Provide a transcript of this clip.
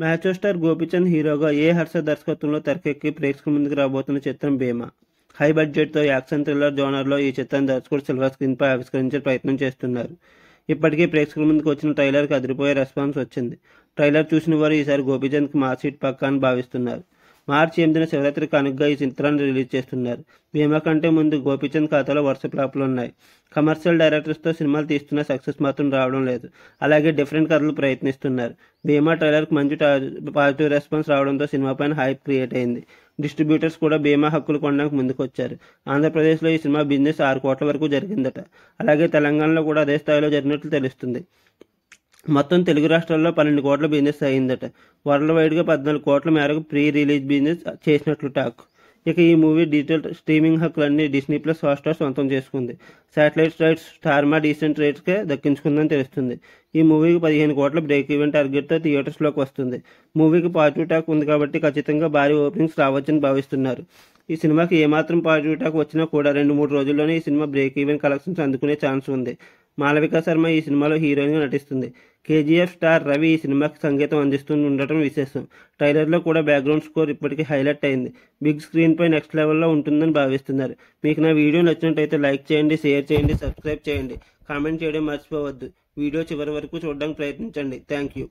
మ్యాచో star Gopichand హీరోగా హర్ష దర్శకత్వంలో తెరకెక్కి ప్రేక్షకుల ముందుకు రాబోతున్న చిత్రం భీమా. హై బడ్జెట్తో యాక్షన్ థ్రిల్లర్ జోనర్లో ఈ చిత్రాన్ని దర్శకుడు సిల్వర్ స్క్రీన్పై ఆవిష్కరించే ప్రయత్నం చేస్తున్నారు. ఇప్పటికీ ప్రేక్షకుల ముందుకు వచ్చిన ట్రైలర్కి అదిరిపోయే రెస్పాన్స్ వచ్చింది. ట్రైలర్ చూసిన వారు ఈసారి గోపీచంద్కి మాస్ హిట్ పక్కా అని భావిస్తున్నారు. మార్చి 8న శివరాత్రి కానుకగా ఈ చిత్రాన్ని రిలీజ్ చేస్తున్నారు. భీమా కంటే ముందు గోపీచంద్ ఖాతాలో వరుస ఫ్లాపులు ఉన్నాయి. కమర్షియల్ డైరెక్టర్స్తో సినిమాలు తీస్తున్న సక్సెస్ మాత్రం రావడం లేదు. అలాగే డిఫరెంట్ కథలు ప్రయత్నిస్తున్నారు. భీమా ట్రైలర్కి మంచి పాజిటివ్ రెస్పాన్స్ రావడంతో సినిమా పైన హైప్ క్రియేట్ అయింది. డిస్ట్రిబ్యూటర్స్ కూడా భీమా హక్కులు కొనడానికి ముందుకొచ్చారు. ఆంధ్రప్రదేశ్లో ఈ సినిమా బిజినెస్ 6 కోట్ల వరకు జరిగిందట. అలాగే తెలంగాణలో కూడా అదే స్థాయిలో జరిగినట్లు తెలుస్తుంది. మొత్తం తెలుగు రాష్ట్రాల్లో 12 కోట్ల బిజినెస్ అయిందట. వరల్డ్ వైడ్గా 14 కోట్ల మేరకు ప్రీ రిలీజ్ బిజినెస్ చేసినట్లు టాక్. ఇక ఈ movie digital streaming హక్కులన్నీ Disney plus Hotstar సొంతం చేసుకుంది. శాటిలైట్ రైట్స్ స్టార్మా డీసెంట్ రేట్స్కే దక్కించుకుందని తెలుస్తుంది. ఈ మూవీకి 15 కోట్ల బ్రేక్ ఈవెన్ టార్గెట్తో థియేటర్స్లోకి వస్తుంది. మూవీకి పాజిటివ్ టాక్ ఉంది కాబట్టి ఖచ్చితంగా భారీ ఓపెనింగ్స్ రావచ్చని భావిస్తున్నారు. ఈ సినిమాకి ఏమాత్రం పాజిటివ్ టాక్ వచ్చినా కూడా 2-3 రోజుల్లోనే ఈ సినిమా బ్రేక్ ఈవెన్ కలెక్షన్స్ అందుకునే ఛాన్స్ ఉంది. మాళవిక శర్మ ఈ సినిమాలో హీరోయిన్గా నటిస్తుంది. కేజీఎఫ్ స్టార్ రవి ఈ సినిమాకి సంగీతం అందిస్తూ ఉండటం విశేషం. ట్రైలర్లో కూడా బ్యాక్గ్రౌండ్ స్కోర్ ఇప్పటికీ హైలైట్ అయింది. బిగ్ స్క్రీన్పై నెక్స్ట్ లెవెల్లో ఉంటుందని భావిస్తున్నారు. మీకు నా వీడియో నచ్చినట్టయితే లైక్ చేయండి, షేర్ చేయండి, సబ్స్క్రైబ్ చేయండి, కామెంట్ చేయడం మర్చిపోవద్దు. వీడియో చివరి వరకు చూడడానికి ప్రయత్నించండి. Thank you.